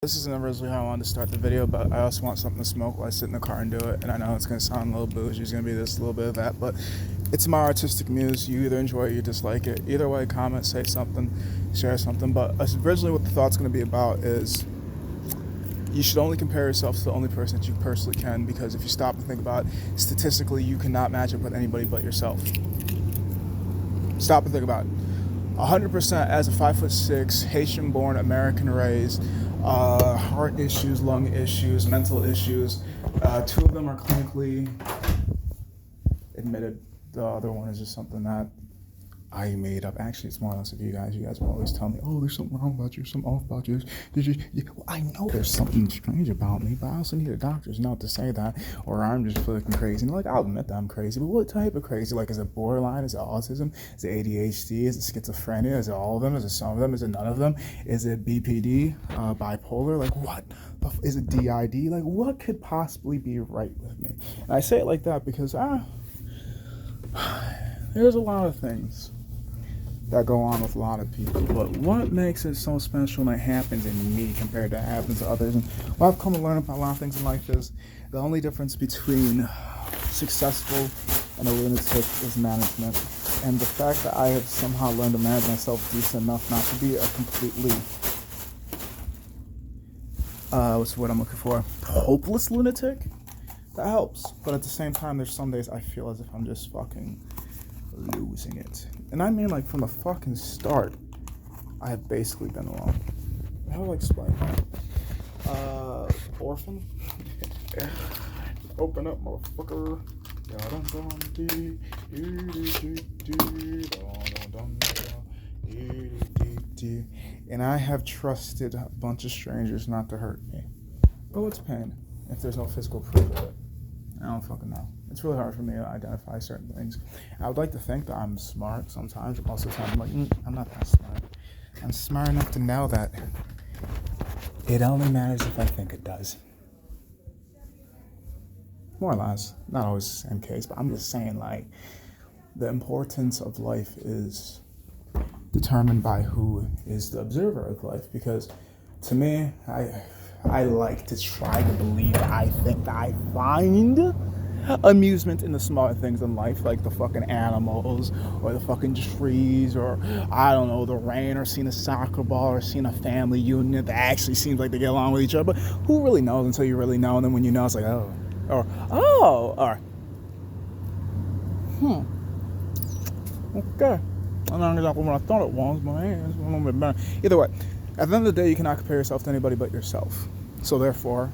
This isn't originally how I wanted to start the video, but I also want something to smoke while I sit in the car and do it. And I know it's going to sound a little bougie, it's going to be this, a little bit of that, but it's my artistic muse. You either enjoy it or you dislike it. Either way, comment, say something, share something. But originally what the thought's going to be about is you should only compare yourself to the only person that you personally can, because if you stop and think about it, statistically, you cannot match up with anybody but yourself. Stop and think about it. 100% as a 5'6", Haitian-born, American-raised, heart issues, lung issues, mental issues. Two of them are clinically admitted. The other one is just something that I made up. Actually, it's more or less of you guys. You guys will always tell me, "Oh, there's something wrong about you, something off about you." Well, I know there's something strange about me, but I also need a doctor's note to say that, or I'm just fucking crazy. And like, I'll admit that I'm crazy, but what type of crazy? Like, is it borderline? Is it autism? Is it ADHD? Is it schizophrenia? Is it all of them? Is it some of them? Is it none of them? Is it BPD? Bipolar? Like, what? Is it DID? Like, what could possibly be right with me? And I say it like that because there's a lot of things that go on with a lot of people, but what makes it so special when it happens in me compared to what happens to others? And what I've come to learn about a lot of things in life is the only difference between successful and a lunatic is management. And the fact that I have somehow learned to manage myself decent enough not to be a completely what's the word I'm looking for? Hopeless lunatic? That helps. But at the same time, there's some days I feel as if I'm just fucking losing it. And I mean, like, from the fucking start, I have basically been alone. How do I explain that? Orphan? Open up, motherfucker. And I have trusted a bunch of strangers not to hurt me. But what's pain if there's no physical proof of it? I don't fucking know. It's really hard for me to identify certain things. I would like to think that I'm smart sometimes, but most of the time I'm like, I'm not that smart. I'm smart enough to know that it only matters if I think it does. More or less. Not always the same case, but I'm just saying, like, the importance of life is determined by who is the observer of life. Because to me, I like to try to believe that I think that I find amusement in the smaller things in life, like the fucking animals, or the fucking trees, or I don't know, the rain, or seeing a soccer ball, or seeing a family unit that actually seems like they get along with each other. But who really knows until you really know? And then when you know, it's like, oh, or okay. I'm not exactly what I thought it was, but hey, it's a little bit better. Either way, at the end of the day, you cannot compare yourself to anybody but yourself. So therefore,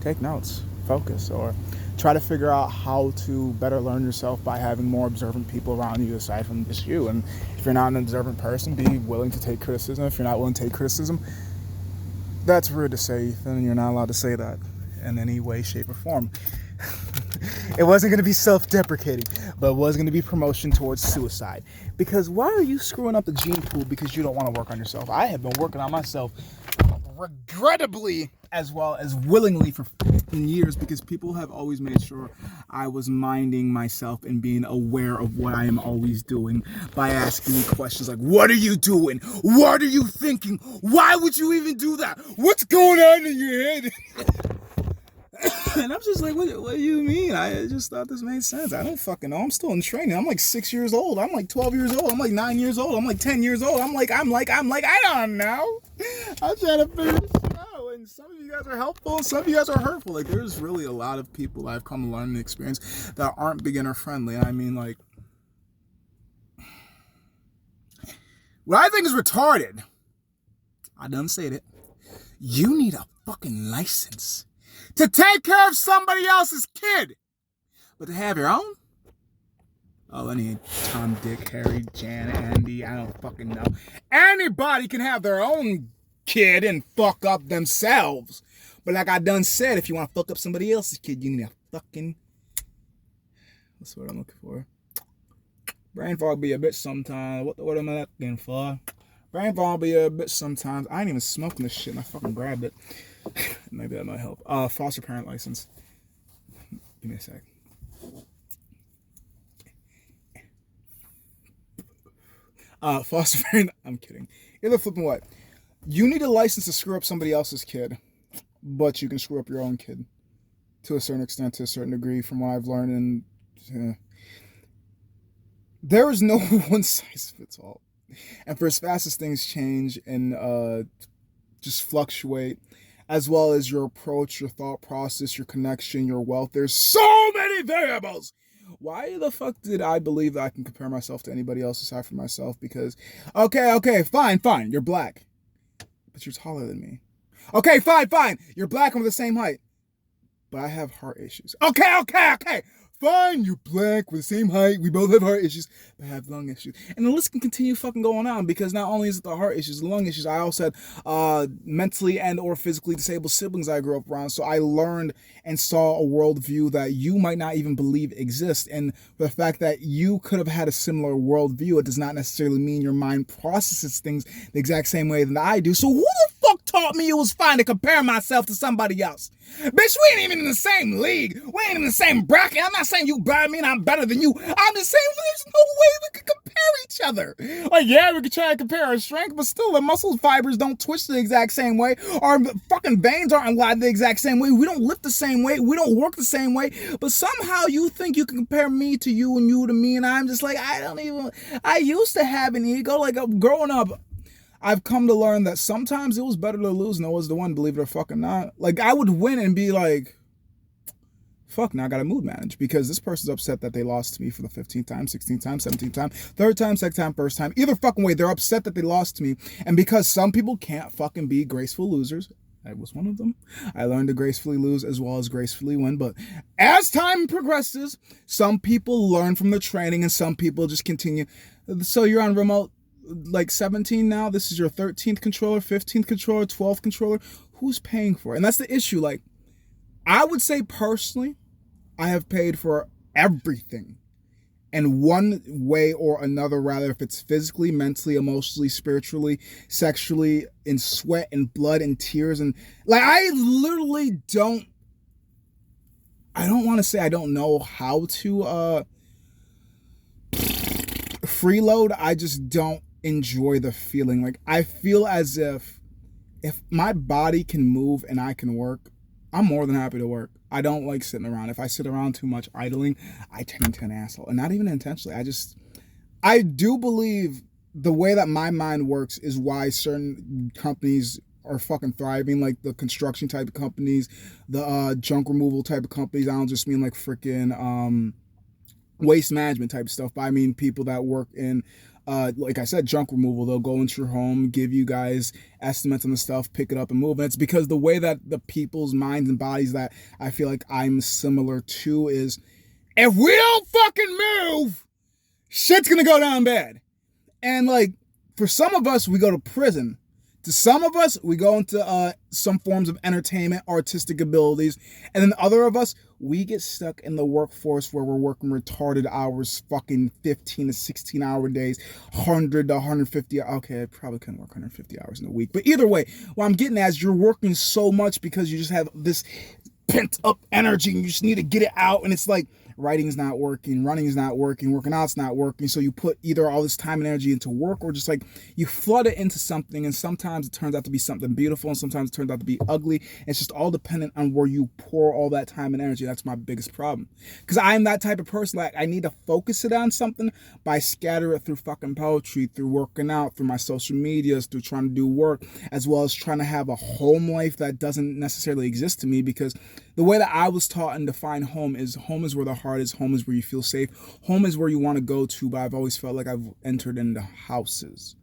take notes, focus, or try to figure out how to better learn yourself by having more observant people around you aside from just you. And if you're not an observant person, be willing to take criticism. If you're not willing to take criticism, that's rude to say, Ethan, and you're not allowed to say that in any way, shape, or form. It wasn't going to be self-deprecating, but it was going to be promotion towards suicide. Because why are you screwing up the gene pool because you don't want to work on yourself? I have been working on myself regrettably as well as willingly for years, because people have always made sure I was minding myself and being aware of what I am always doing by asking me questions like, what are you doing? What are you thinking? Why would you even do that? What's going on in your head? And I'm just like, what do you mean? I just thought this made sense. I don't fucking know. I'm still in training. I'm like 6 years old. I'm like 12 years old. I'm like 9 years old. I'm like 10 years old. I'm like, I don't know. I'm trying to figure this out. And some of you guys are helpful. Some of you guys are hurtful. Like, there's really a lot of people I've come to learn and experience that aren't beginner friendly. I mean, like, what I think is retarded, I done said it, you need a fucking license to take care of somebody else's kid. But to have your own? Oh, any Tom, Dick, Harry, Jan, Andy, I don't fucking know. Anybody can have their own kid and fuck up themselves. But like I done said, if you want to fuck up somebody else's kid, you need a fucking... That's what I'm looking for. Brain fog be a bitch sometimes. What am I looking for? Brain fog be a bitch sometimes. I ain't even smoking this shit and I fucking grabbed it. Maybe that might help. Foster parent license. Give me a sec. Foster parent. I'm kidding. Either flipping what? You need a license to screw up somebody else's kid, but you can screw up your own kid to a certain extent, to a certain degree, from what I've learned. And there is no one size fits all. And for as fast as things change and just fluctuate, as well as your approach, your thought process, your connection, your wealth, there's so many variables. Why the fuck did I believe that I can compare myself to anybody else aside from myself? Because, okay, fine, you're black, but you're taller than me. Okay, fine, you're black and we're the same height, but I have heart issues. Okay. Fine, you're black, we're the same height, we both have heart issues, but I have lung issues. And the list can continue fucking going on, because not only is it the heart issues, the lung issues, I also had mentally and or physically disabled siblings I grew up around, so I learned and saw a worldview that you might not even believe exists. And the fact that you could have had a similar worldview, it does not necessarily mean your mind processes things the exact same way that I do. So who the fuck taught me it was fine to compare myself to somebody else? Bitch, we ain't even in the same league. We ain't in the same bracket. I'm not saying you better me and I'm better than you. I'm just saying there's no way we could compare each other. Like, yeah, we could try to compare our strength, but still the muscle fibers don't twitch the exact same way. Our fucking veins aren't aligned the exact same way. We don't lift the same way. We don't work the same way. But somehow you think you can compare me to you and you to me, and I'm just like, I used to have an ego. Like, growing up, I've come to learn that sometimes it was better to lose than it was to win, believe it or fucking not. Like, I would win and be like, fuck, now I gotta mood manage because this person's upset that they lost to me for the 15th time, 16th time, 17th time, third time, second time, first time. Either fucking way, they're upset that they lost to me. And because some people can't fucking be graceful losers, I was one of them, I learned to gracefully lose as well as gracefully win. But as time progresses, some people learn from the training and some people just continue. So you're on remote like 17 now. This is your 13th controller, 15th controller, 12th controller. Who's paying for it? And that's the issue. Like, I would say personally, I have paid for everything in one way or another, rather if it's physically, mentally, emotionally, spiritually, sexually, in sweat and blood and tears. And like, I literally I don't want to say I don't know how to freeload. I just don't enjoy the feeling. Like, I feel as if my body can move and I can work, I'm more than happy to work. I don't like sitting around. If I sit around too much idling, I turn into an asshole. And not even intentionally. I do believe the way that my mind works is why certain companies are fucking thriving, like the construction type of companies, the junk removal type of companies. I don't just mean like freaking waste management type of stuff, but I mean people that work in like I said, junk removal. They'll go into your home, give you guys estimates on the stuff, pick it up and move. And it's because the way that the people's minds and bodies that I feel like I'm similar to is, if we don't fucking move, shit's gonna go down bad. And like, for some of us, we go to prison. To some of us, we go into some forms of entertainment, artistic abilities. And then other of us, we get stuck in the workforce where we're working retarded hours, fucking 15 to 16 hour days, 100 to 150. Okay, I probably couldn't work 150 hours in a week. But either way, what I'm getting at is you're working so much because you just have this pent up energy and you just need to get it out. And it's like, writing's not working, running's not working, working out's not working. So you put either all this time and energy into work, or just like you flood it into something, and sometimes it turns out to be something beautiful and sometimes it turns out to be ugly. It's just all dependent on where you pour all that time and energy. That's my biggest problem, because I'm that type of person. Like, I need to focus it on something, but I scatter it through fucking poetry, through working out, through my social medias, through trying to do work, as well as trying to have a home life that doesn't necessarily exist to me. Because the way that I was taught and defined home is where the heart is, home is where you feel safe, home is where you want to go to, but I've always felt like I've entered into houses.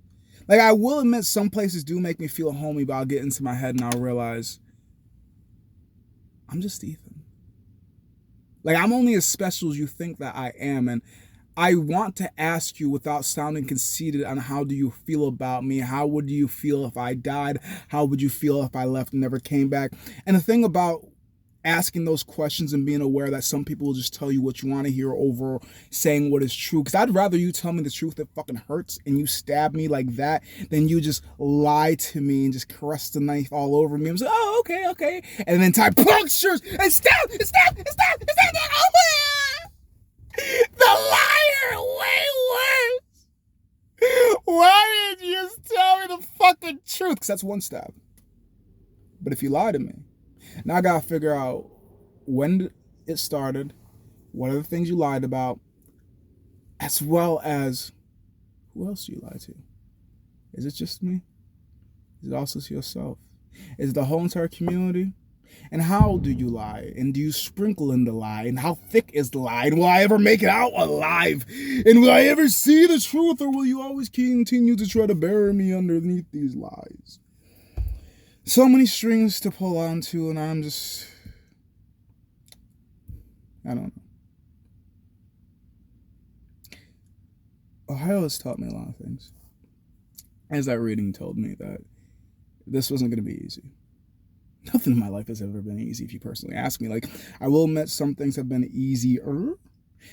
Like, I will admit some places do make me feel homey, but I'll get into my head and I'll realize I'm just Ethan. Like, I'm only as special as you think that I am. And I want to ask you, without sounding conceited, on how do you feel about me? How would you feel if I died? How would you feel if I left and never came back? And the thing about asking those questions and being aware that some people will just tell you what you want to hear over saying what is true, because I'd rather you tell me the truth that fucking hurts and you stab me like that than you just lie to me and just caress the knife all over me. I'm like, oh, okay, and then type punctures and stab. Oh, yeah. The liar, way worse. Why didn't you just tell me the fucking truth? Because that's one stab. But if you lie to me, now I gotta figure out when it started, what are the things you lied about, as well as who else do you lie to? Is it just me? Is it also to yourself? Is it the whole entire community? And how do you lie? And do you sprinkle in the lie? And how thick is the lie? And will I ever make it out alive? And will I ever see the truth? Or will you always continue to try to bury me underneath these lies? So many strings to pull onto, and I'm just... I don't know. Ohio has taught me a lot of things. As that reading told me that this wasn't going to be easy. Nothing in my life has ever been easy, if you personally ask me. Like, I will admit some things have been easier,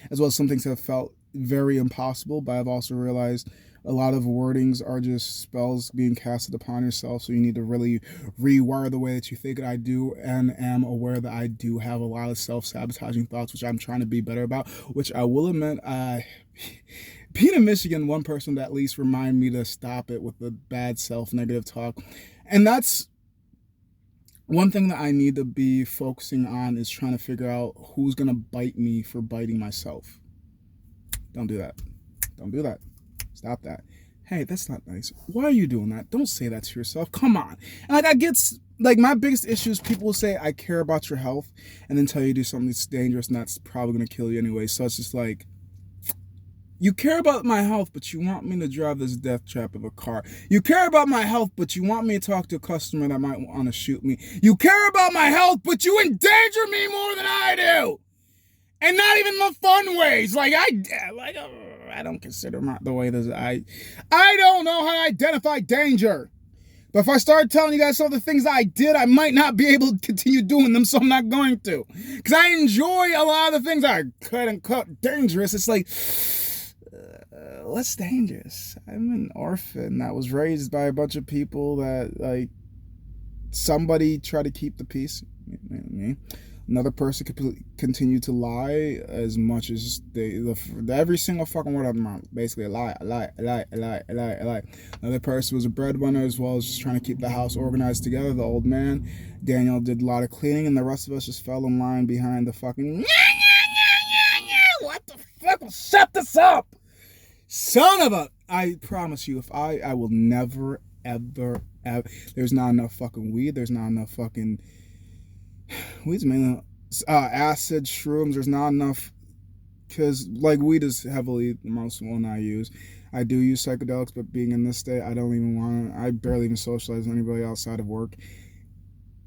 as well as some things have felt very impossible, but I've also realized a lot of wordings are just spells being casted upon yourself, so you need to really rewire the way that you think. And I do and am aware that I do have a lot of self-sabotaging thoughts, which I'm trying to be better about, which I will admit, being in Michigan, one person to at least remind me to stop it with the bad self-negative talk. And that's one thing that I need to be focusing on, is trying to figure out who's going to bite me for biting myself. Don't do that. Don't do that. Stop that. Hey, that's not nice. Why are you doing that? Don't say that to yourself. Come on. And like, I get, like, my biggest issue is people will say, I care about your health, and then tell you to do something that's dangerous and that's probably going to kill you anyway. So it's just like, you care about my health, but you want me to drive this death trap of a car. You care about my health, but you want me to talk to a customer that might want to shoot me. You care about my health, but you endanger me more than I do. And not even the fun ways. I don't consider the way that I don't know how to identify danger. But if I start telling you guys some of the things I did, I might not be able to continue doing them, so I'm not going to. Because I enjoy a lot of the things that are quote-unquote dangerous. It's like, what's dangerous? I'm an orphan that was raised by a bunch of people that, like, somebody tried to keep the peace. Me. Another person could continue to lie as much as every single fucking word of their mouth. Basically, a lie. Another person was a breadwinner, as well as just trying to keep the house organized together. The old man, Daniel, did a lot of cleaning, and the rest of us just fell in line behind the fucking... What the fuck? Shut this up! Son of a... I promise you, if I will never, ever... There's not enough fucking weed. There's not enough fucking... Weed's mainly acid, shrooms. There's not enough, because like weed is heavily the most one I use. I do use psychedelics, but being in this state, I don't even want to. I barely even socialize with anybody outside of work.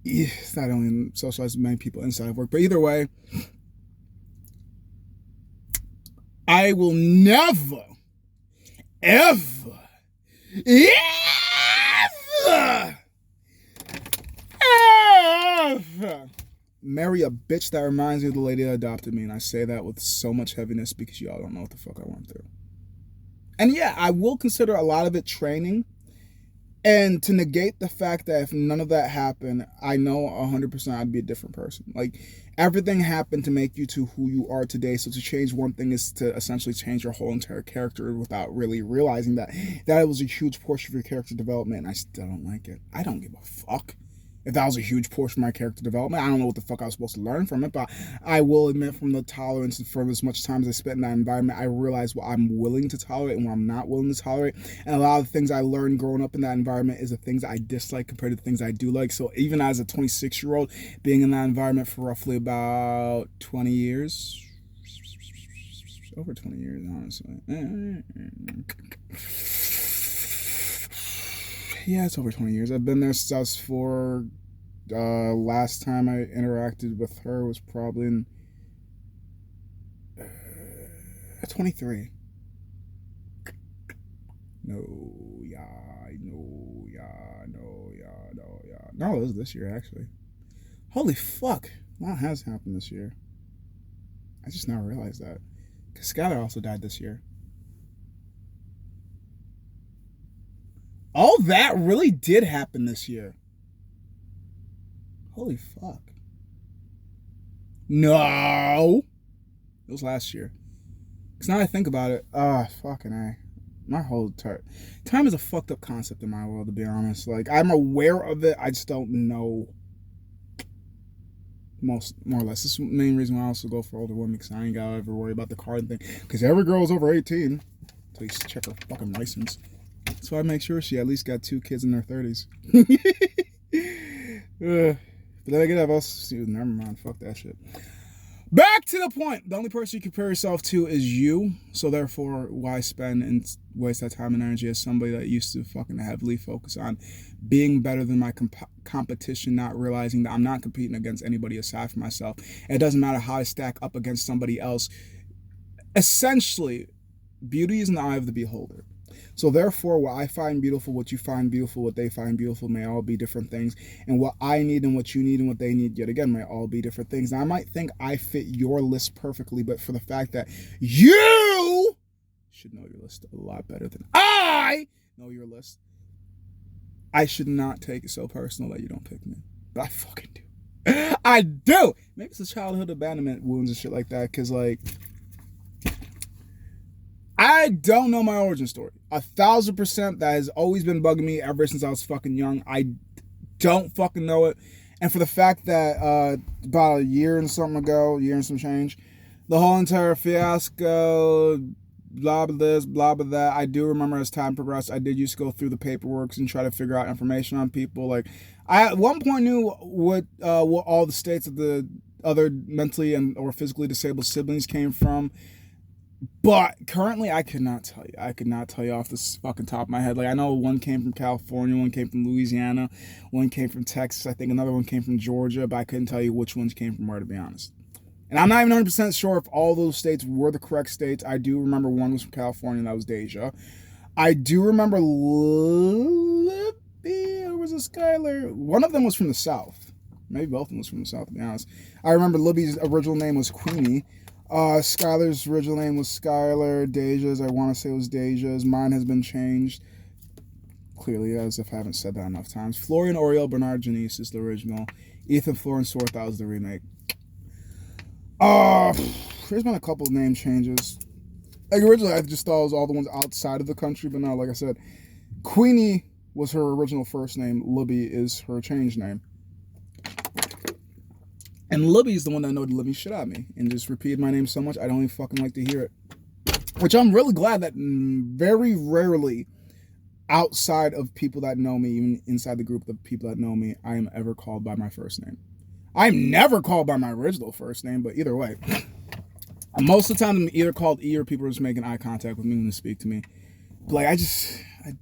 I don't even socialize with many people inside of work. But either way, I will never, ever, marry a bitch that reminds me of the lady that adopted me. And I say that with so much heaviness because y'all don't know what the fuck I went through. And yeah, I will consider a lot of it training. And to negate the fact that if none of that happened, I know 100% I'd be a different person. Like, everything happened to make you to who you are today. So to change one thing is to essentially change your whole entire character without really realizing that it was a huge portion of your character development. And I still don't like it. I don't give a fuck if that was a huge portion of my character development. I don't know what the fuck I was supposed to learn from it, but I will admit, from the tolerance and from as much time as I spent in that environment, I realized what I'm willing to tolerate and what I'm not willing to tolerate. And a lot of the things I learned growing up in that environment is the things I dislike compared to the things I do like. So even as a 26-year-old, being in that environment for roughly about 20 years, over 20 years, honestly. Yeah, it's over 20 years. I've been there since I was 4. Last time I interacted with her was probably in 23. No, it was this year, actually. Holy fuck. A lot has happened this year. I just now realized that. Because Skylar also died this year. All that really did happen this year. Holy fuck. No! It was last year. Because now I think about it, fucking A. My whole time is a fucked up concept in my world, to be honest. Like, I'm aware of it, I just don't know more or less. This is the main reason why I also go for older women, because I ain't gotta ever worry about the card thing. Because every girl's over 18, so you check her fucking license. So I make sure she at least got 2 kids in their 30s. But then again, I've also never mind. Fuck that shit. Back to the point. The only person you compare yourself to is you. So therefore, why spend and waste that time and energy as somebody that used to fucking heavily focus on being better than my competition, not realizing that I'm not competing against anybody aside from myself. It doesn't matter how I stack up against somebody else. Essentially, beauty is in the eye of the beholder. So therefore, what I find beautiful, what you find beautiful, what they find beautiful may all be different things. And what I need and what you need and what they need, yet again, may all be different things. Now, I might think I fit your list perfectly, but for the fact that you should know your list a lot better than I know your list, I should not take it so personal that you don't pick me. But I fucking do. I do! Maybe it's a childhood abandonment wounds and shit like that, because, like, I don't know my origin story. 1,000%. That has always been bugging me ever since I was fucking young. I don't fucking know it. And for the fact that about a year and some change, the whole entire fiasco, blah blah this, blah blah that. I do remember as time progressed, I did used to go through the paperwork and try to figure out information on people. Like, I at one point knew what all the states of the other mentally and or physically disabled siblings came from. But currently, I could not tell you. I could not tell you off the fucking top of my head. Like, I know one came from California, one came from Louisiana, one came from Texas. I think another one came from Georgia, but I couldn't tell you which ones came from where, to be honest. And I'm not even 100% sure if all those states were the correct states. I do remember one was from California, and that was Deja. I do remember Libby, or was it Skylar? One of them was from the South. Maybe both of them was from the South, to be honest. I remember Libby's original name was Queenie. Skylar's original name was Skylar. Deja's, I want to say, was Deja's. Mine has been changed. Clearly, as if I haven't said that enough times. Florian Oriel Bernard Janice is the original. Ethan Florence Swarthout is the remake. There's been a couple of name changes. Like, originally, I just thought it was all the ones outside of the country, but no, like I said, Queenie was her original first name. Libby is her changed name. And Libby's the one that know the living shit out of me and just repeated my name so much I don't even fucking like to hear it. Which I'm really glad that very rarely outside of people that know me, even inside the group of people that know me, I am ever called by my first name. I'm never called by my original first name, but either way. Most of the time I'm either called E or people are just making eye contact with me when they speak to me. But like, I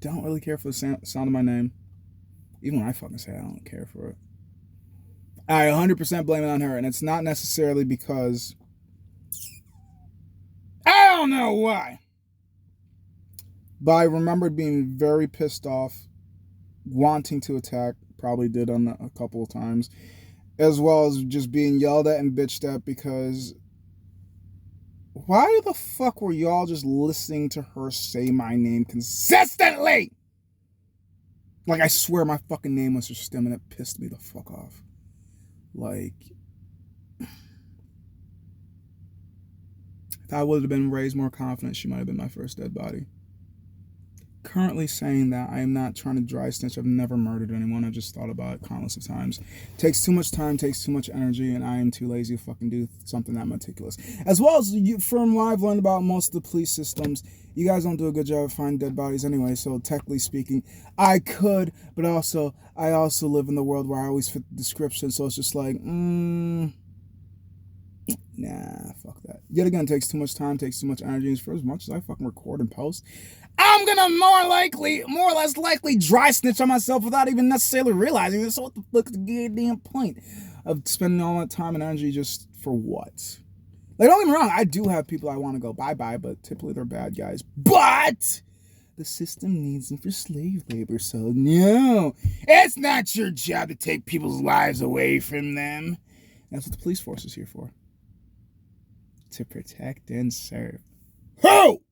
don't really care for the sound of my name. Even when I fucking say it, I don't care for it. I 100% blame it on her, and it's not necessarily because I don't know why. But I remembered being very pissed off, wanting to attack, probably did on a couple of times, as well as just being yelled at and bitched at because why the fuck were y'all just listening to her say my name consistently? Like, I swear my fucking name was her stem, and it pissed me the fuck off. Like, if I would have been raised more confident, she might have been my first dead body. Currently saying that, I am not trying to dry snitch. I've never murdered anyone. I just thought about it countless of times. Takes too much time, takes too much energy, and I am too lazy to fucking do something that meticulous. As well as, from what I've learned about most of the police systems, you guys don't do a good job of finding dead bodies anyway, so technically speaking, I could, but also, I also live in the world where I always fit the description, so it's just like, nah, fuck that. Yet again, takes too much time, takes too much energy, and for as much as I fucking record and post, I'm gonna more or less likely dry snitch on myself without even necessarily realizing this. So what the fuck is the goddamn point of spending all that time and energy just for what? Like, don't get me wrong, I do have people I want to go bye-bye, but typically they're bad guys. But the system needs them for slave labor, so no. It's not your job to take people's lives away from them. That's what the police force is here for. To protect and serve. Who?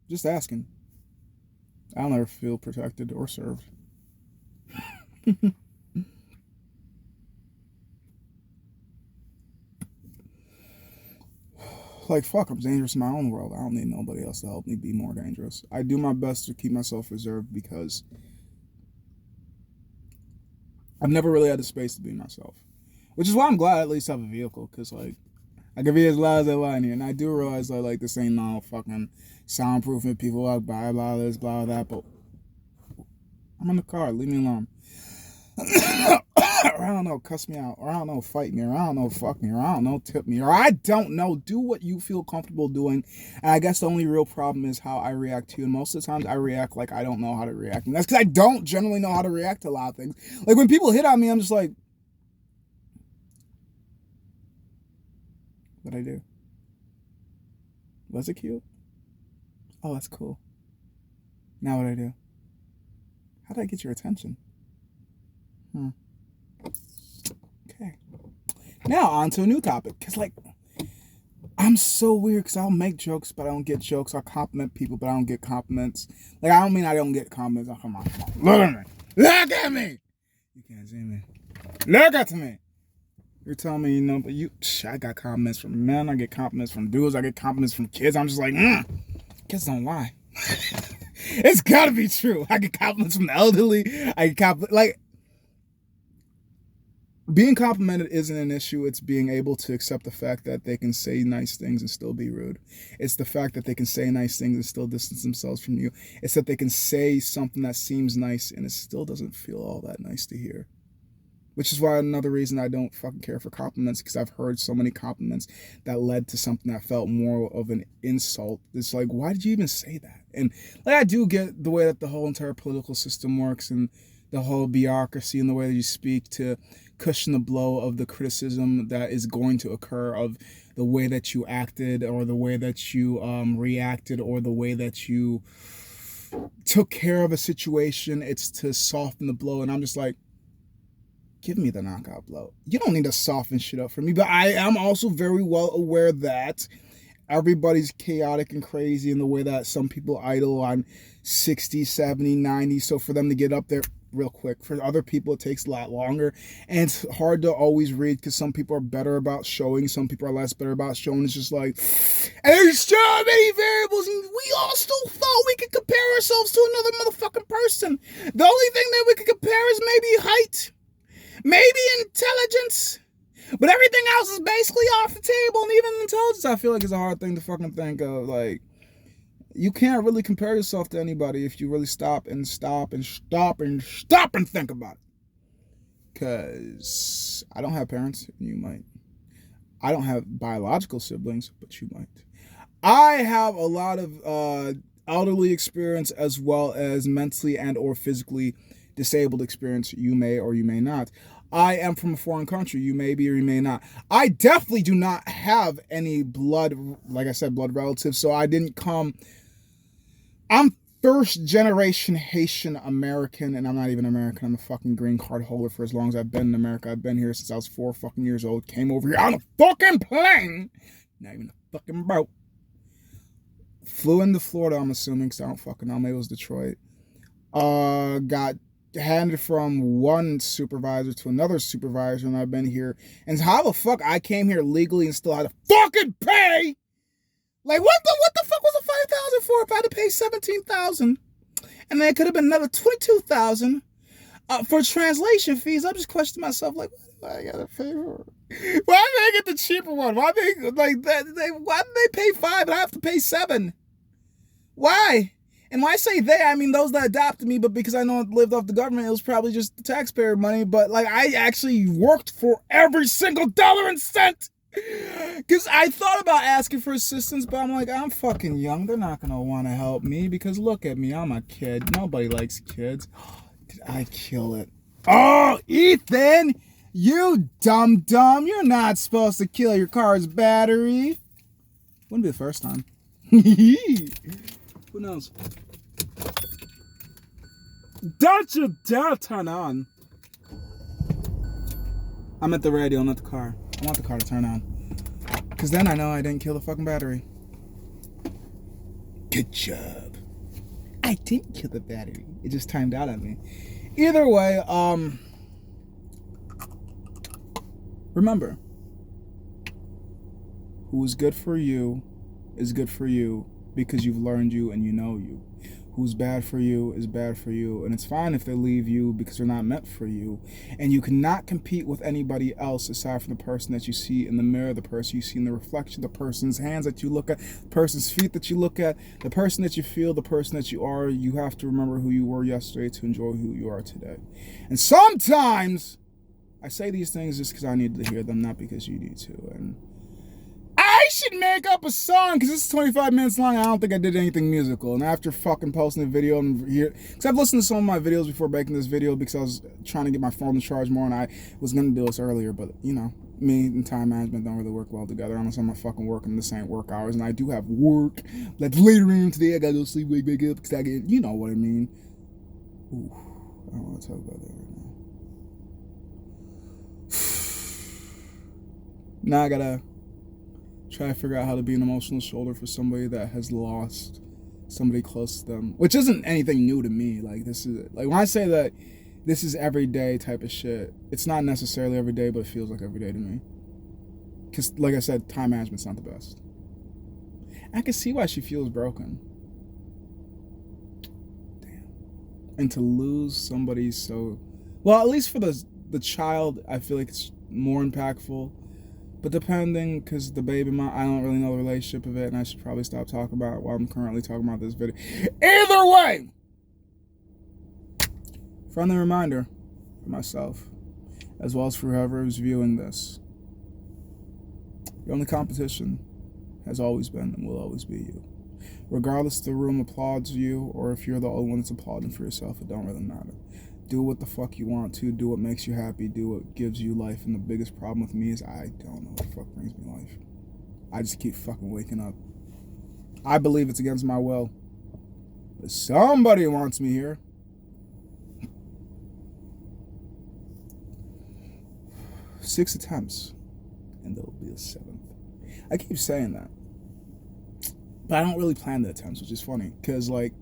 Just asking. I'll never feel protected or served. like, fuck, I'm dangerous in my own world. I don't need nobody else to help me be more dangerous. I do my best to keep myself reserved because I've never really had the space to be myself. Which is why I'm glad I at least have a vehicle, because, like, I can be as loud as I want here. And I do realize that, like, this ain't no fucking soundproofing. People like, blah, blah, this, blah, that. But I'm in the car. Leave me alone. Or I don't know, cuss me out. Or I don't know, fight me. Or I don't know, fuck me. Or I don't know, tip me. Or I don't know. Do what you feel comfortable doing. And I guess the only real problem is how I react to you. And most of the times I react like I don't know how to react. And that's because I don't generally know how to react to a lot of things. Like, when people hit on me, I'm just like, what'd I do? Was it cute? Oh, that's cool. Now what'd I do? How did I get your attention? Okay. Now on to a new topic. Because, like, I'm so weird because I'll make jokes, but I don't get jokes. I'll compliment people, but I don't get compliments. Like, I don't mean I don't get compliments. Oh, come on. Look at me. Look at me. You can't see me. Look at me. You're telling me, you know, but I got compliments from men. I get compliments from dudes. I get compliments from kids. I'm just like, kids don't lie. It's got to be true. I get compliments from the elderly. I get compliments. Like, being complimented isn't an issue. It's being able to accept the fact that they can say nice things and still be rude. It's the fact that they can say nice things and still distance themselves from you. It's that they can say something that seems nice and it still doesn't feel all that nice to hear. Which is why another reason I don't fucking care for compliments, because I've heard so many compliments that led to something that felt more of an insult. It's like, why did you even say that? And, like, I do get the way that the whole entire political system works and the whole bureaucracy and the way that you speak to cushion the blow of the criticism that is going to occur of the way that you acted or the way that you reacted or the way that you took care of a situation. It's to soften the blow. And I'm just like, give me the knockout blow. You don't need to soften shit up for me. But I am also very well aware that everybody's chaotic and crazy in the way that some people idle on 60, 70, 90. So for them to get up there real quick, for other people it takes a lot longer. And it's hard to always read because some people are better about showing, some people are less better about showing. It's just like, and there's so many variables, and we all still thought we could compare ourselves to another motherfucking person. The only thing that we could compare is maybe height, maybe intelligence, but everything else is basically off the table. And even intelligence, I feel like, is a hard thing to fucking think of. Like, you can't really compare yourself to anybody if you really stop and think about it. Because I don't have parents, and you might. I don't have biological siblings, but you might. I have a lot of elderly experience as well as mentally and or physically disabled experience. You may or you may not. I am from a foreign country. You may be or you may not. I definitely do not have any blood, like I said, blood relatives. So I didn't come. I'm first generation Haitian American, and I'm not even American. I'm a fucking green card holder for as long as I've been in America. I've been here since I was 4 fucking years old. Came over here on a fucking plane. Not even a fucking boat. Flew into Florida, I'm assuming, because I don't fucking know. Maybe it was Detroit. Got handed from one supervisor to another supervisor, and I've been here. And how the fuck I came here legally and still had to fucking pay? Like, what the fuck was the $5,000 for if I had to pay $17,000? And then it could have been another $22,000 for translation fees. I'm just questioning myself, like, what do I gotta pay for? Why did they get the cheaper one? Why did they pay $5 and I have to pay $7? Why? And when I say they, I mean those that adopted me, but because I know I lived off the government, it was probably just the taxpayer money. But, like, I actually worked for every single dollar and cent. Because I thought about asking for assistance, but I'm like, I'm fucking young. They're not going to want to help me because look at me. I'm a kid. Nobody likes kids. Did I kill it? Oh, Ethan, you dumb. You're not supposed to kill your car's battery. Wouldn't be the first time. Who knows? Don't you dare turn on. I'm at the radio, not the car. I want the car to turn on. Because then I know I didn't kill the fucking battery. Good job. I didn't kill the battery. It just timed out on me. Either way, remember, Who is good for you is good for you because you've learned you and you know you. Who's bad for you is bad for you, and it's fine if they leave you because they're not meant for you. And you cannot compete with anybody else aside from the person that you see in the mirror, the person you see in the reflection, the person's hands that you look at, the person's feet that you look at, the person that you feel, the person that you are. You have to remember who you were yesterday to enjoy who you are today. And sometimes I say these things just because I need to hear them, not because you need to. And I should make up a song because this is 25 minutes long. I don't think I did anything musical. And after fucking posting the video and here, because I've listened to some of my videos before making this video because I was trying to get my phone to charge more and I was going to do this earlier. But, you know, me and time management don't really work well together unless I'm fucking working the same work hours. And I do have work. Like later on today, I got to go sleep, wake up because I get, you know what I mean. Ooh, I don't want to talk about that right now. Now I got to try to figure out how to be an emotional shoulder for somebody that has lost somebody close to them, which isn't anything new to me. Like this is like when I say that this is everyday type of shit, it's not necessarily every day, but it feels like every day to me. Because like I said, time management's not the best. I can see why she feels broken. Damn. And to lose somebody so well, at least for the child, I feel like it's more impactful. But depending, because the baby mom, I don't really know the relationship of it, and I should probably stop talking about it while I'm currently talking about this video. Either way, friendly reminder for myself, as well as for whoever is viewing this. Your only competition has always been and will always be you. Regardless if the room applauds you or if you're the only one that's applauding for yourself, it don't really matter. Do what the fuck you want to. Do what makes you happy. Do what gives you life. And the biggest problem with me is I don't know what the fuck brings me life. I just keep fucking waking up. I believe it's against my will. But somebody wants me here. Six attempts. And there will be a seventh. I keep saying that. But I don't really plan the attempts, which is funny. Because like,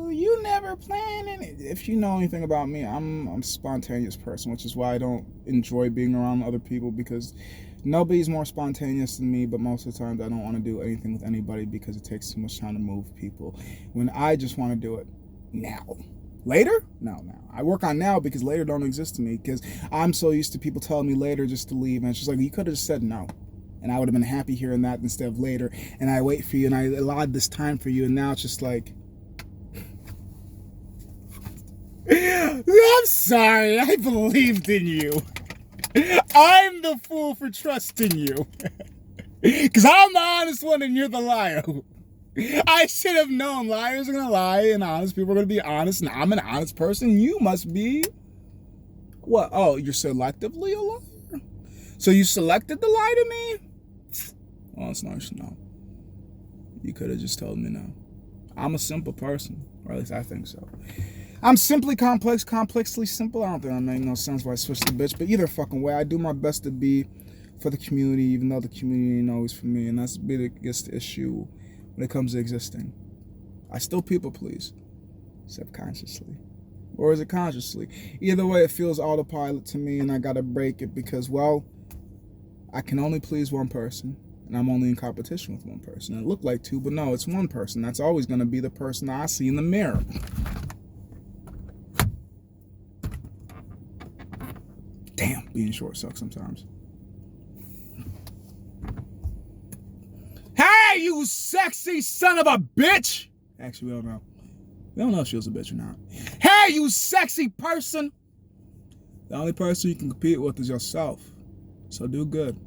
you never plan it. If you know anything about me, I'm a spontaneous person, which is why I don't enjoy being around other people, because nobody's more spontaneous than me, but most of the times I don't want to do anything with anybody because it takes too much time to move people. When I just want to do it now. Later? No, now. I work on now because later don't exist to me, because I'm so used to people telling me later just to leave, and it's just like, you could have just said no. And I would have been happy hearing that instead of later, and I wait for you, and I allowed this time for you, and now it's just like, I'm sorry, I believed in you. I'm the fool for trusting you. Because I'm the honest one and you're the liar. I should have known liars are going to lie and honest people are going to be honest, and I'm an honest person. You must be. What? Oh, you're selectively a liar? So you selected to lie to me? Well, it's nice to know. You could have just told me no. I'm a simple person, or at least I think so. I'm simply complex, complexly simple. I don't think that makes no sense why I switched the bitch. But either fucking way, I do my best to be for the community, even though the community ain't always for me. And that's the biggest issue when it comes to existing. I still people please, subconsciously. Or is it consciously? Either way, it feels autopilot to me, and I gotta break it because, well, I can only please one person. And I'm only in competition with one person. It looked like two, but no, it's one person. That's always gonna be the person I see in the mirror. Damn, being short sucks sometimes. Hey, you sexy son of a bitch! Actually, we don't know. We don't know if she was a bitch or not. Hey, you sexy person! The only person you can compete with is yourself. So do good.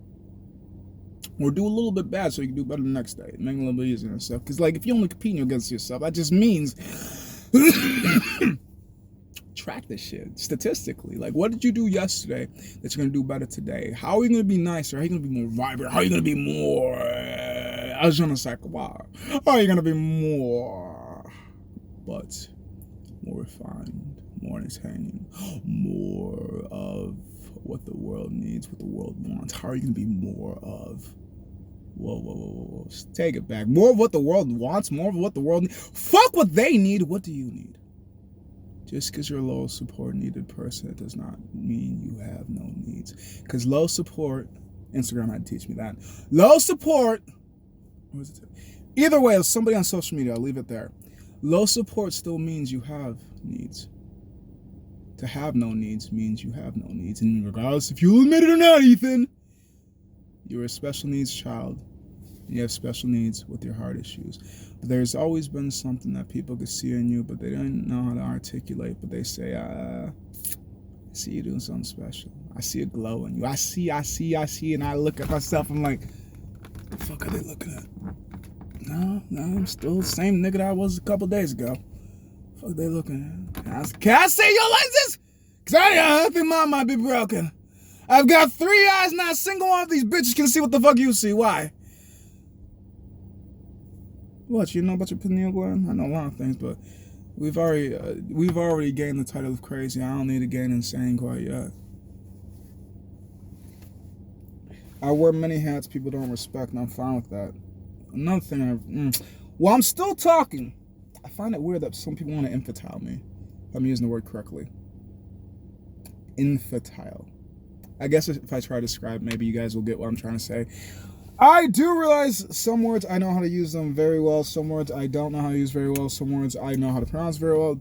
Or do a little bit bad so you can do better the next day. Make it a little bit easier and stuff. Because, like, if you're only competing against yourself, that just means... track this shit statistically. Like, what did you do yesterday that you're gonna do better today? How are you gonna be nicer? How are you gonna be more vibrant? How are you gonna be more I was gonna say, wow. How are you gonna be more refined, more entertaining, more of what the world needs, what the world wants? How are you gonna be more of whoa. Take it back. More of what the world wants, more of what the world needs. Fuck what they need. What do you need? Just because you're a low support needed person, it does not mean you have no needs. Because low support Instagram had to teach me that. Low support. What was it? Either way, if somebody on social media, I'll leave it there. Low support still means you have needs. To have no needs means you have no needs. And regardless if you admit it or not, Ethan, you're a special needs child. You have special needs with your heart issues. But there's always been something that people could see in you, but they don't know how to articulate. But they say, I see you doing something special. I see a glow in you. I see. And I look at myself, I'm like, what the fuck are they looking at? No, I'm still the same nigga that I was a couple days ago. Fuck they looking at? Can I see your lenses? Cause I think mine might be broken. I've got 3 eyes, not a single one of these bitches can see what the fuck you see. Why? What, you know about your pineal gland? I know a lot of things, but we've already gained the title of crazy. I don't need to gain insane quite yet. I wear many hats people don't respect, and I'm fine with that. Another thing, while I'm still talking, I find it weird that some people want to infantile me. If I'm using the word correctly. Infantile. I guess if I try to describe, maybe you guys will get what I'm trying to say. I do realize some words I know how to use them very well. Some words I don't know how to use very well. Some words I know how to pronounce very well.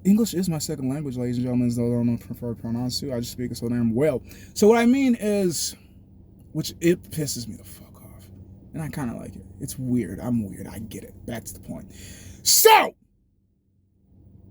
English is my second language, ladies and gentlemen, though I don't know preferred pronouns too. I just speak it so damn well. So what I mean is, which it pisses me the fuck off. And I kind of like it. It's weird. I'm weird. I get it. That's the point. So,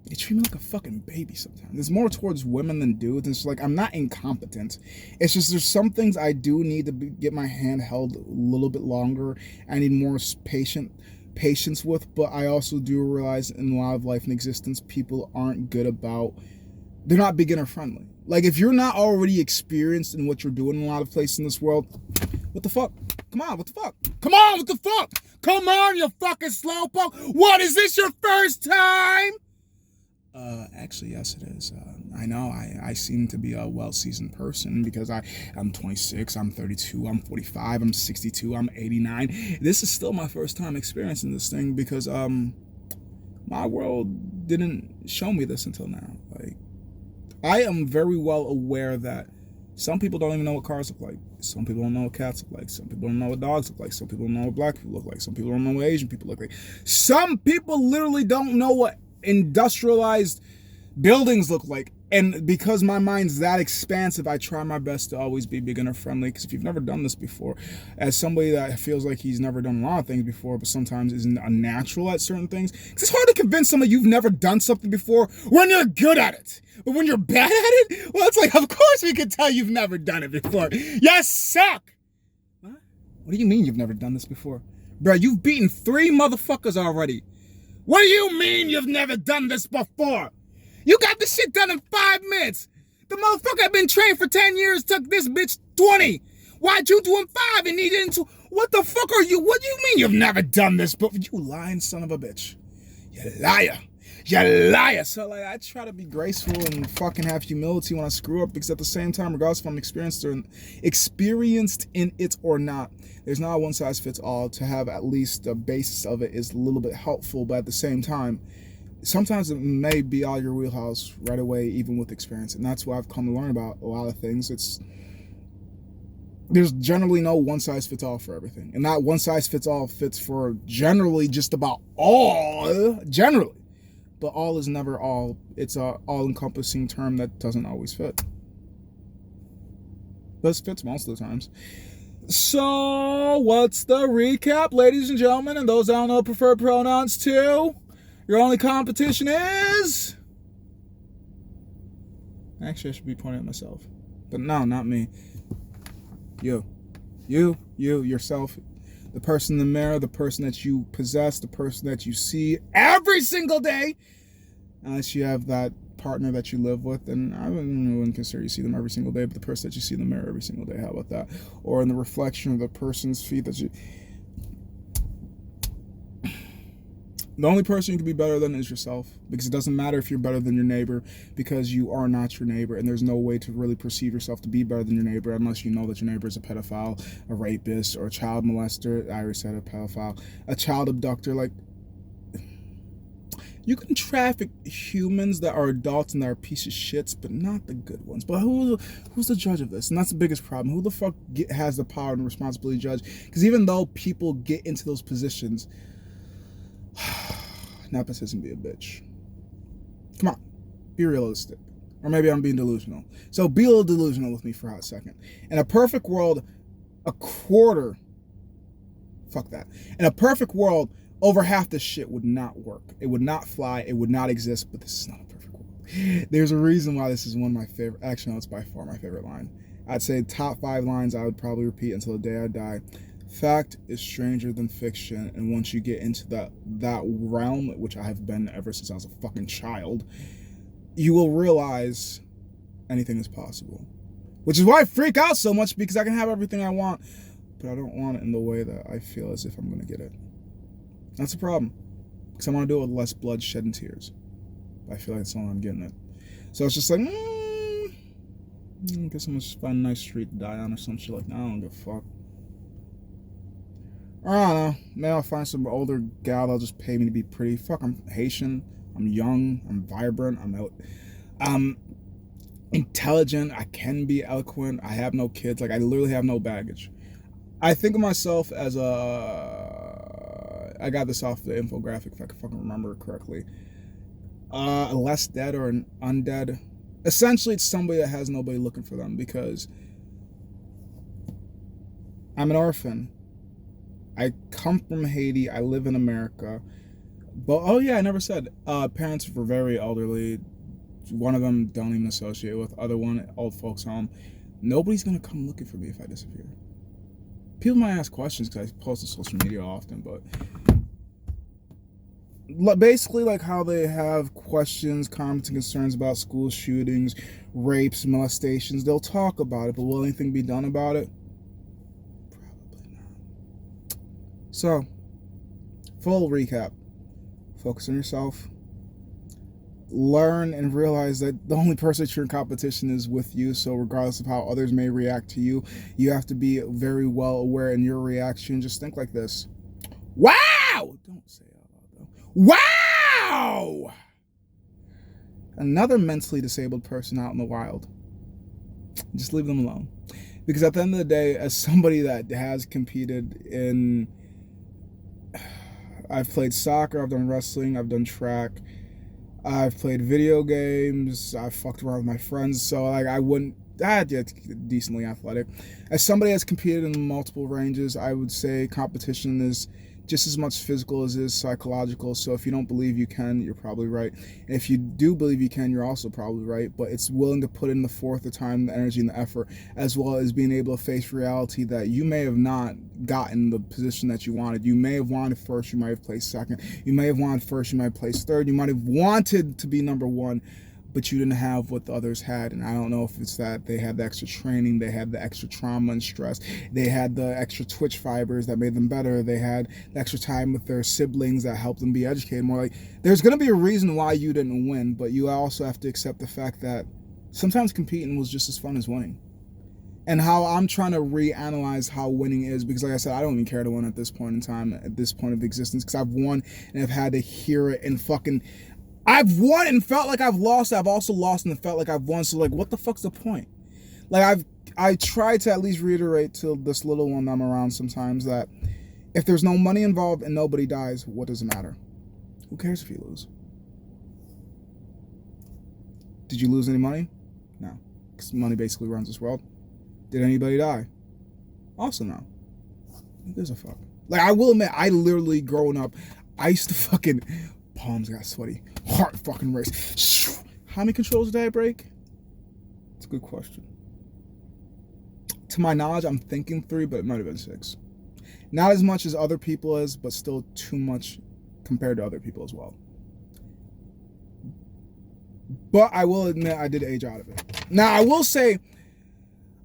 they treat me like a fucking baby sometimes. There's more towards women than dudes. It's like, I'm not incompetent. It's just there's some things I do need to get my hand held a little bit longer. I need more patience with, but I also do realize in a lot of life and existence, people aren't good about, they're not beginner friendly. Like, if you're not already experienced in what you're doing in a lot of places in this world, what the fuck? Come on, what the fuck? Come on, what the fuck? Come on, you fucking slowpoke. What, is this your first time? Actually, yes, it is. I know I seem to be a well-seasoned person because I'm 26, I'm 32, I'm 45, I'm 62, I'm 89. This is still my first time experiencing this thing because my world didn't show me this until now. Like, I am very well aware that some people don't even know what cars look like. Some people don't know what cats look like. Some people don't know what dogs look like. Some people don't know what black people look like. Some people don't know what Asian people look like. Some people literally don't know what industrialized buildings look like. And because my mind's that expansive, I try my best to always be beginner friendly. Because if you've never done this before, as somebody that feels like he's never done a lot of things before, but sometimes isn't a natural at certain things, it's hard to convince somebody you've never done something before when you're good at it. But when you're bad at it, well, it's like, of course we can tell you've never done it before. You suck. What? What do you mean you've never done this before? Bro, you've beaten 3 motherfuckers already. What do you mean you've never done this before? You got this shit done in 5 minutes. The motherfucker had been trained for 10 years, took this bitch 20. Why'd you do him 5 and he didn't? What the fuck are you? What do you mean you've never done this before? You lying son of a bitch. You liar. You liar. So, like, I try to be graceful and fucking have humility when I screw up, because at the same time, regardless if I'm experienced in it or not, there's not a one size fits all. To have at least the basis of it is a little bit helpful, but at the same time, sometimes it may be out of your wheelhouse right away, even with experience. And that's what I've come to learn about a lot of things. There's generally no one size fits all for everything. And that one size fits all fits for generally just about all, generally. But all is never all. It's a all-encompassing term that doesn't always fit. But it fits most of the times. So, what's the recap, ladies and gentlemen, and those that don't know preferred pronouns too? Your only competition is... Actually, I should be pointing at myself. But no, not me. You, yourself. The person in the mirror, the person that you possess, the person that you see every single day. Unless you have that partner that you live with, and I wouldn't consider you see them every single day, but the person that you see in the mirror every single day, how about that? Or in the reflection of the person's feet that you... The only person you can be better than is yourself, because it doesn't matter if you're better than your neighbor, because you are not your neighbor, and there's no way to really perceive yourself to be better than your neighbor unless you know that your neighbor is a pedophile, a rapist, or a child molester. I already said a pedophile, a child abductor. Like, You can traffic humans that are adults and that are piece of shits, but not the good ones. But who's the judge of this? And that's the biggest problem. Who the fuck has the power and responsibility to judge? Because even though people get into those positions, nepotism be a bitch. Come on, be realistic. Or maybe I'm being delusional. So be a little delusional with me for a hot second. In a perfect world, fuck that. In a perfect world, over half this shit would not work. It would not fly. It would not exist. But this is not a perfect world. There's a reason why this is one of my favorite. Actually, no, it's by far my favorite line. I'd say top 5 lines I would probably repeat until the day I die. Fact is stranger than fiction, and once you get into that realm, which I have been ever since I was a fucking child, you will realize anything is possible. Which is why I freak out so much, because I can have everything I want, but I don't want it in the way that I feel as if I'm going to get it. That's a problem, because I want to do it with less blood, shed, and tears. But I feel like that's all I'm getting it. So it's just like, I guess I'm going to find a nice street to die on or some shit like that. I don't give a fuck. I don't know. Maybe I'll find some older gal that'll just pay me to be pretty. Fuck, I'm Haitian. I'm young. I'm vibrant. I'm intelligent. I can be eloquent. I have no kids. Like, I literally have no baggage. I think of myself as I got this off the infographic, if I can fucking remember it correctly. A less dead or an undead. Essentially, it's somebody that has nobody looking for them, because I'm an orphan. I come from Haiti. I live in America. But, oh yeah, I never said. Parents were very elderly. One of them don't even associate with. Other one, old folks home. Nobody's going to come looking for me if I disappear. People might ask questions because I post on social media often, but basically like how they have questions, comments, and concerns about school shootings, rapes, molestations. They'll talk about it, but will anything be done about it? Probably not. So, full recap. Focus on yourself. Learn and realize that the only person that you're in competition is with you. So regardless of how others may react to you, you have to be very well aware in your reaction. Just think like this. Wow! Don't say it out loud though. Wow! Another mentally disabled person out in the wild. Just leave them alone. Because at the end of the day, as somebody that has competed in... I've played soccer, I've done wrestling, I've done track, I've played video games, I've fucked around with my friends, so like I get decently athletic. As somebody that's competed in multiple ranges, I would say competition is just as much physical as it is psychological. So if you don't believe you can, you're probably right. And if you do believe you can, you're also probably right. But it's willing to put in the forth, the time, the energy, and the effort, as well as being able to face reality that you may have not gotten the position that you wanted. You may have wanted first, you might have placed second. You may have wanted first, you might have placed third. You might have wanted to be number one, but you didn't have what the others had. And I don't know if it's that they had the extra training, they had the extra trauma and stress, they had the extra twitch fibers that made them better, they had the extra time with their siblings that helped them be educated more. Like, there's going to be a reason why you didn't win, but you also have to accept the fact that sometimes competing was just as fun as winning. And how I'm trying to reanalyze how winning is, because like I said, I don't even care to win at this point in time, at this point of existence, because I've won and I've had to hear it and fucking... I've won and felt like I've lost. I've also lost and felt like I've won. So like, what the fuck's the point? Like I try to at least reiterate to this little one I'm around sometimes that if there's no money involved and nobody dies, what does it matter? Who cares if you lose? Did you lose any money? No, because money basically runs this world. Did anybody die? Also no. Who gives a fuck? Like, I will admit, I literally growing up, I used to fucking... Palms got sweaty. Heart fucking race. How many controls did I break? It's a good question. To my knowledge, I'm thinking 3, but it might have been 6. Not as much as other people is, but still too much compared to other people as well. But I will admit I did age out of it. Now, I will say,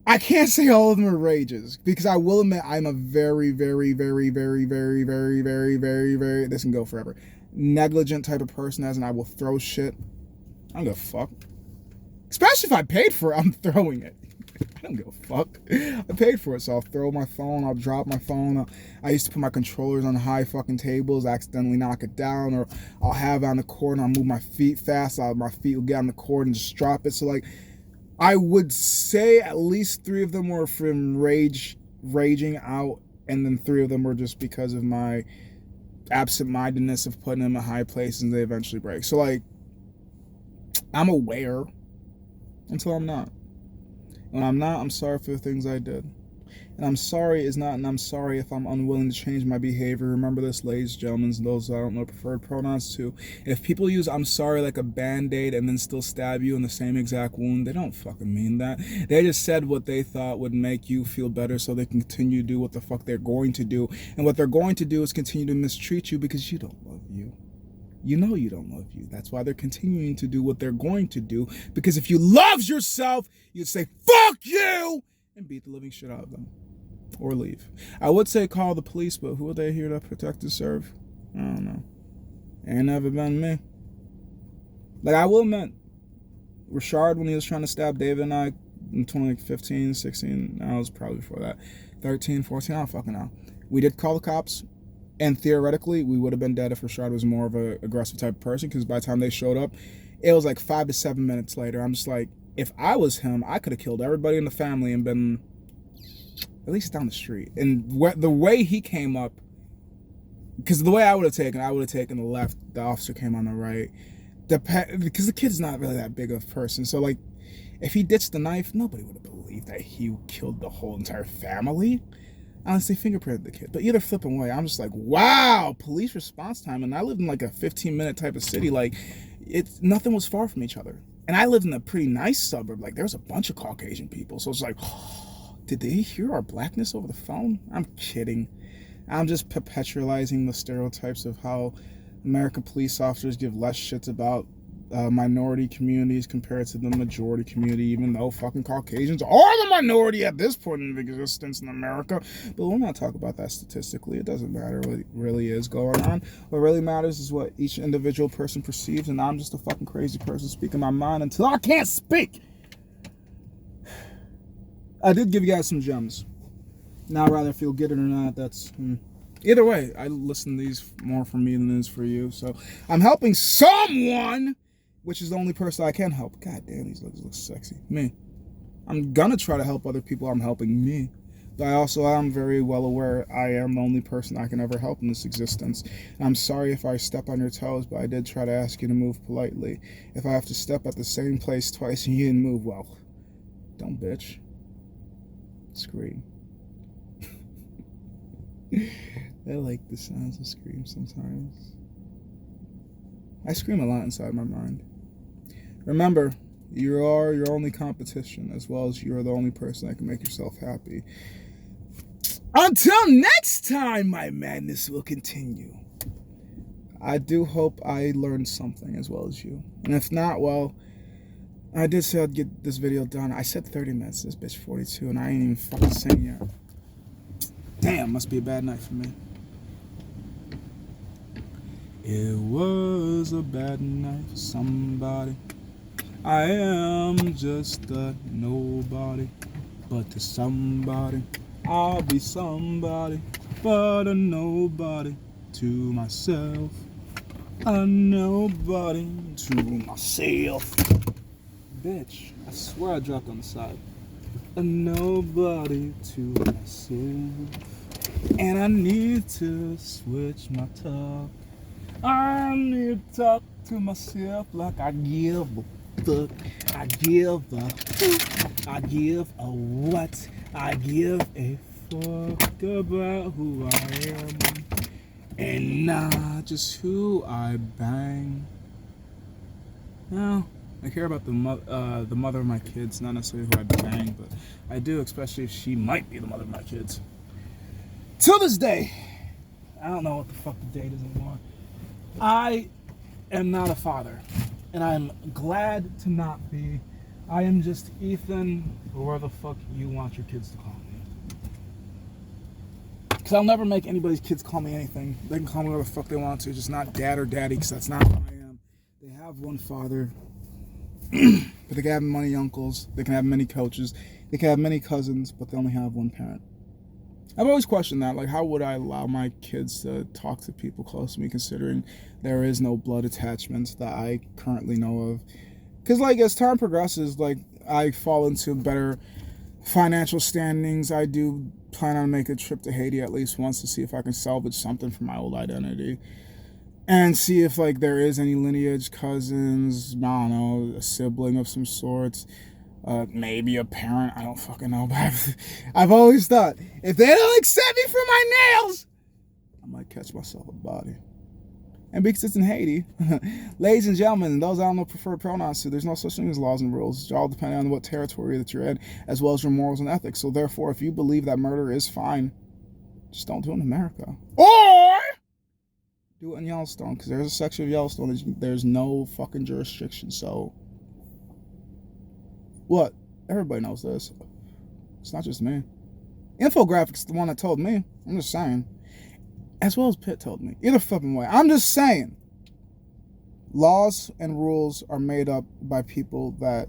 I can't say all of them are rages, because I will admit I'm a very, very, very, very, very, very, very, very, very, this can go forever, negligent type of person, as in I will throw shit. I don't give a fuck. Especially if I paid for it, I'm throwing it. I don't give a fuck. I paid for it, so I'll throw my phone, I'll drop my phone. I used to put my controllers on high fucking tables, accidentally knock it down, or I'll have it on the cord and I'll move my feet fast. My feet will get on the cord and just drop it. So like, I would say at least 3 of them were from raging out, and then 3 of them were just because of my absent-mindedness of putting them in high places and they eventually break. So like, I'm aware until I'm not. When I'm not, I'm sorry for the things I did. And I'm sorry is not, and I'm sorry if I'm unwilling to change my behavior. Remember this, ladies, gentlemen, and those I don't know preferred pronouns too. If people use I'm sorry like a band-aid and then still stab you in the same exact wound, they don't fucking mean that. They just said what they thought would make you feel better so they can continue to do what the fuck they're going to do. And what they're going to do is continue to mistreat you because you don't love you. You know you don't love you. That's why they're continuing to do what they're going to do. Because if you loved yourself, you'd say, fuck you! And beat the living shit out of them. Or leave. I would say call the police, but who are they here to protect and serve? I don't know. Ain't never been me. Like, I will admit, Rashard, when he was trying to stab David and I in 2015, 16, I was probably before that, 13, 14, I don't fucking know. We did call the cops. And theoretically, we would have been dead if Rashard was more of an aggressive type of person, because by the time they showed up, it was like 5 to 7 minutes later. I'm just like, if I was him, I could have killed everybody in the family and been at least down the street. And the way he came up, because the way I would have taken the left, the officer came on the right. Because the kid's not really that big of a person. So, like, if he ditched the knife, nobody would have believed that he killed the whole entire family. Honestly, fingerprinted the kid. But either flipping way, I'm just like, wow, police response time. And I lived in like a 15-minute type of city. Like, nothing was far from each other. And I lived in a pretty nice suburb. Like, there was a bunch of Caucasian people. So it's like, oh, did they hear our blackness over the phone? I'm kidding. I'm just perpetualizing the stereotypes of how American police officers give less shits about minority communities compared to the majority community, even though fucking Caucasians are the minority at this point in existence in America. But we'll not talk about that statistically. It doesn't matter what really is going on. What really matters is what each individual person perceives, and I'm just a fucking crazy person speaking my mind until I can't speak. I did give you guys some gems. Now, rather if you'll get it or not, that's... Either way, I listen to these more for me than it is for you. So I'm helping someone, which is the only person I can help. God damn, these looks look sexy. Me. I'm gonna try to help other people. I'm helping me. But I also am very well aware I am the only person I can ever help in this existence. And I'm sorry if I step on your toes, but I did try to ask you to move politely. If I have to step at the same place twice and you didn't move, well, don't bitch. Scream. I like the sounds of screams sometimes. I scream a lot inside my mind. Remember, you are your only competition, as well as you are the only person that can make yourself happy. Until next time, my madness will continue. I do hope I learned something as well as you. And if not, well, I did say I'd get this video done. I said 30 minutes, this bitch 42, and I ain't even fucking sing yet. Damn, must be a bad night for me. It was a bad night for somebody. I am just a nobody, but to somebody, I'll be somebody, but a nobody to myself. A nobody to myself. Bitch, I swear I dropped on the side. A nobody to myself. And I need to switch my talk. I need to talk to myself like I give a fuck. I give a fuck. I give a what? I give a fuck about who I am. And not just who I bang. No, I care about the mother of my kids, not necessarily who I bang, but I do, especially if she might be the mother of my kids. Till this day, I don't know what the fuck the date is anymore. I am not a father, and I am glad to not be. I am just Ethan, or whatever the fuck you want your kids to call me. Because I'll never make anybody's kids call me anything. They can call me whatever the fuck they want to, just not dad or daddy, because that's not who I am. They have one father. But they can have many uncles, they can have many coaches, they can have many cousins, but they only have one parent. I've always questioned that, like, how would I allow my kids to talk to people close to me, considering there is no blood attachments that I currently know of? Because, like, as time progresses, like, I fall into better financial standings. I do plan on making a trip to Haiti at least once to see if I can salvage something from my old identity. And see if, like, there is any lineage, cousins, I don't know, a sibling of some sorts. Maybe a parent, I don't fucking know. But I've always thought, if they don't accept me for my nails, I might catch myself a body. And because it's in Haiti, ladies and gentlemen, those I don't know preferred pronouns to, there's no such thing as laws and rules. It's all depending on what territory that you're in, as well as your morals and ethics. So therefore, if you believe that murder is fine, just don't do it in America. Or do it in Yellowstone, because there's a section of Yellowstone that there's no fucking jurisdiction. So what? Everybody knows this. It's not just me. Infographics the one that told me. I'm just saying. As well as Pitt told me. Either flipping way. I'm just saying. Laws and rules are made up by people that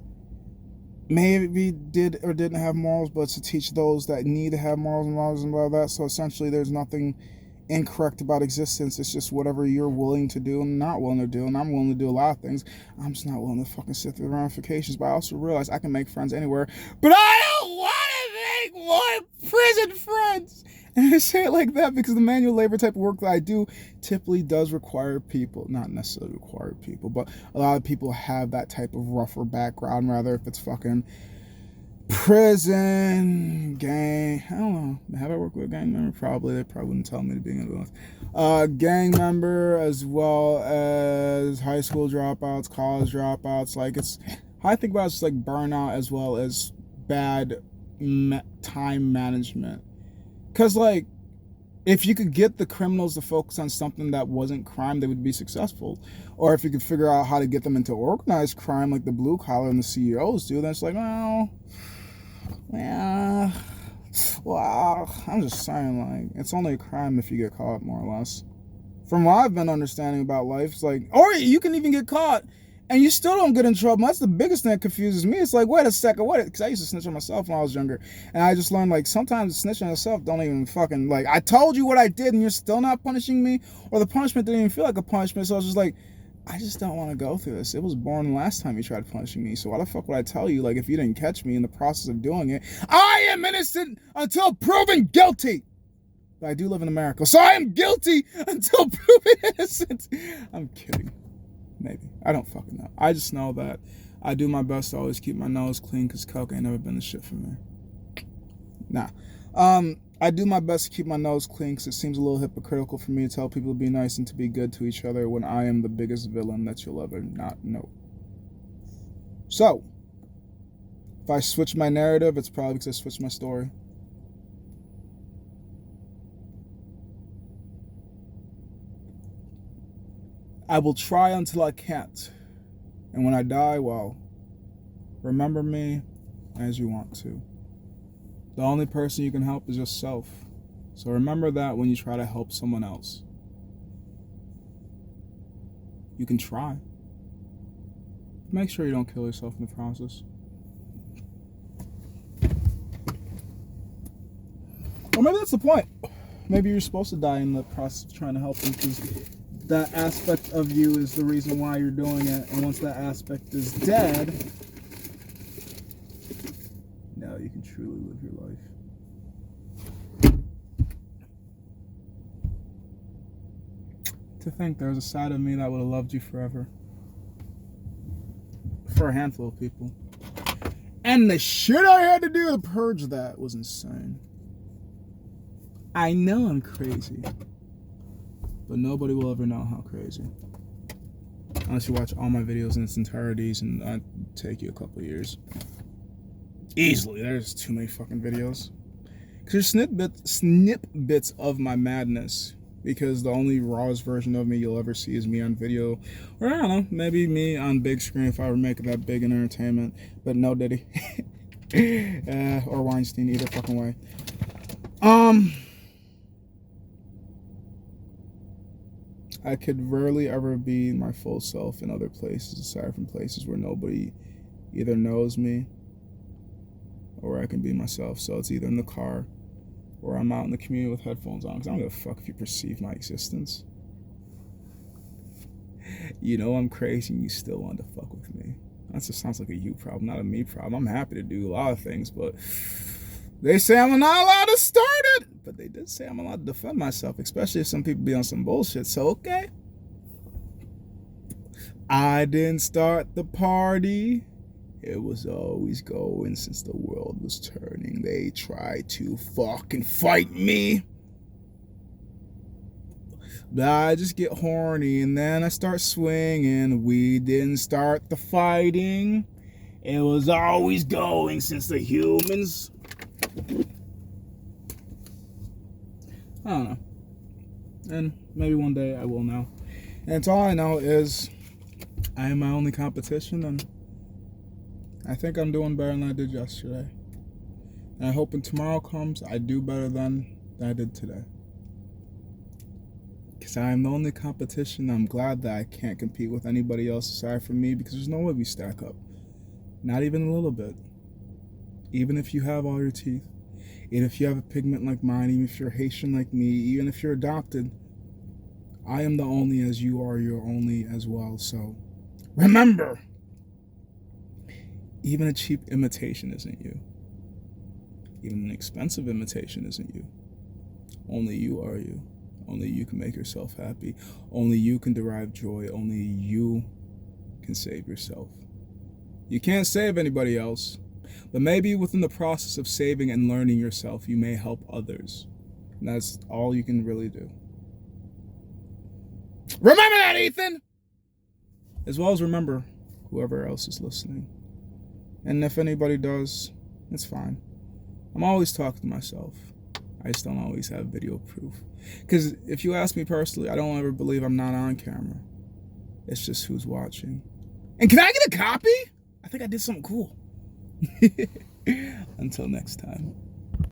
maybe did or didn't have morals, but to teach those that need to have morals and laws and all that. So essentially there's nothing incorrect about existence. It's just whatever you're willing to do and not willing to do. And I'm willing to do a lot of things. I'm just not willing to fucking sit through the ramifications. But I also realize I can make friends anywhere. But I don't want to make more prison friends. And I say it like that because the manual labor type of work that I do typically does require people, not necessarily require people, but a lot of people have that type of rougher background, rather if it's fucking prison, gang, I don't know. Have I worked with a gang member? Probably. They probably wouldn't tell me to begin with. Gang member, as well as high school dropouts, college dropouts. Like, it's, how I think about it's like burnout as well as bad time management. Because, like, if you could get the criminals to focus on something that wasn't crime, they would be successful. Or if you could figure out how to get them into organized crime like the blue collar and the CEOs do, then it's like, well, yeah, well, I'm just saying, like, it's only a crime if you get caught, more or less. From what I've been understanding about life, it's like, or you can even get caught and you still don't get in trouble. That's the biggest thing that confuses me. It's like, wait a second, what? Because I used to snitch on myself when I was younger. And I just learned, like, sometimes snitching on yourself don't even fucking, like, I told you what I did and you're still not punishing me? Or the punishment didn't even feel like a punishment. So I was just like, I just don't want to go through this. It was boring the last time you tried punishing me. So why the fuck would I tell you, like, if you didn't catch me in the process of doing it? I am innocent until proven guilty. But I do live in America, so I am guilty until proven innocent. I'm kidding. Maybe. I don't fucking know. I just know that I do my best to always keep my nose clean because coke ain't never been the shit for me. Nah. I do my best to keep my nose clean because it seems a little hypocritical for me to tell people to be nice and to be good to each other when I am the biggest villain that you'll ever not know. So, if I switch my narrative, it's probably because I switched my story. I will try until I can't. And when I die, well, remember me as you want to. The only person you can help is yourself. So remember that when you try to help someone else. You can try. Make sure you don't kill yourself in the process. Or maybe that's the point. Maybe you're supposed to die in the process of trying to help them because that aspect of you is the reason why you're doing it. And once that aspect is dead, now you can truly live your life. To think there's a side of me that would have loved you forever. For a handful of people. And the shit I had to do to purge that was insane. I know I'm crazy. But nobody will ever know how crazy. Unless you watch all my videos in its entireties, and that'd take you a couple of years. Easily. There's too many fucking videos. Because there's snip bits of my madness. Because the only rawest version of me you'll ever see is me on video. Or I don't know, maybe me on big screen if I were making that big in entertainment. But no Diddy. Or Weinstein, either fucking way. I could rarely ever be my full self in other places aside from places where nobody either knows me or I can be myself. So it's either in the car or I'm out in the community with headphones on, because I don't give a fuck if you perceive my existence. You know I'm crazy and you still want to fuck with me. That just sounds like a you problem, not a me problem. I'm happy to do a lot of things, but they say I'm not allowed to start it. But they did say I'm allowed to defend myself, especially if some people be on some bullshit. So, okay. I didn't start the party. It was always going since the world was turning. They tried to fucking fight me. But I just get horny and then I start swinging. We didn't start the fighting. It was always going since the humans. I don't know. And maybe one day I will know. And it's all I know is I am my only competition, and I think I'm doing better than I did yesterday. And I hope when tomorrow comes, I do better than I did today. Because I am the only competition. I'm glad that I can't compete with anybody else aside from me, because there's no way we stack up. Not even a little bit. Even if you have all your teeth. Even if you have a pigment like mine. Even if you're Haitian like me. Even if you're adopted. I am the only as you are. You're only as well. So remember, even a cheap imitation isn't you. Even an expensive imitation isn't you. Only you are you. Only you can make yourself happy. Only you can derive joy. Only you can save yourself. You can't save anybody else, but maybe within the process of saving and learning yourself, you may help others. And that's all you can really do. Remember that, Ethan! As well as remember whoever else is listening. And if anybody does, it's fine. I'm always talking to myself. I just don't always have video proof. Because if you ask me personally, I don't ever believe I'm not on camera. It's just who's watching. And can I get a copy? I think I did something cool. Until next time.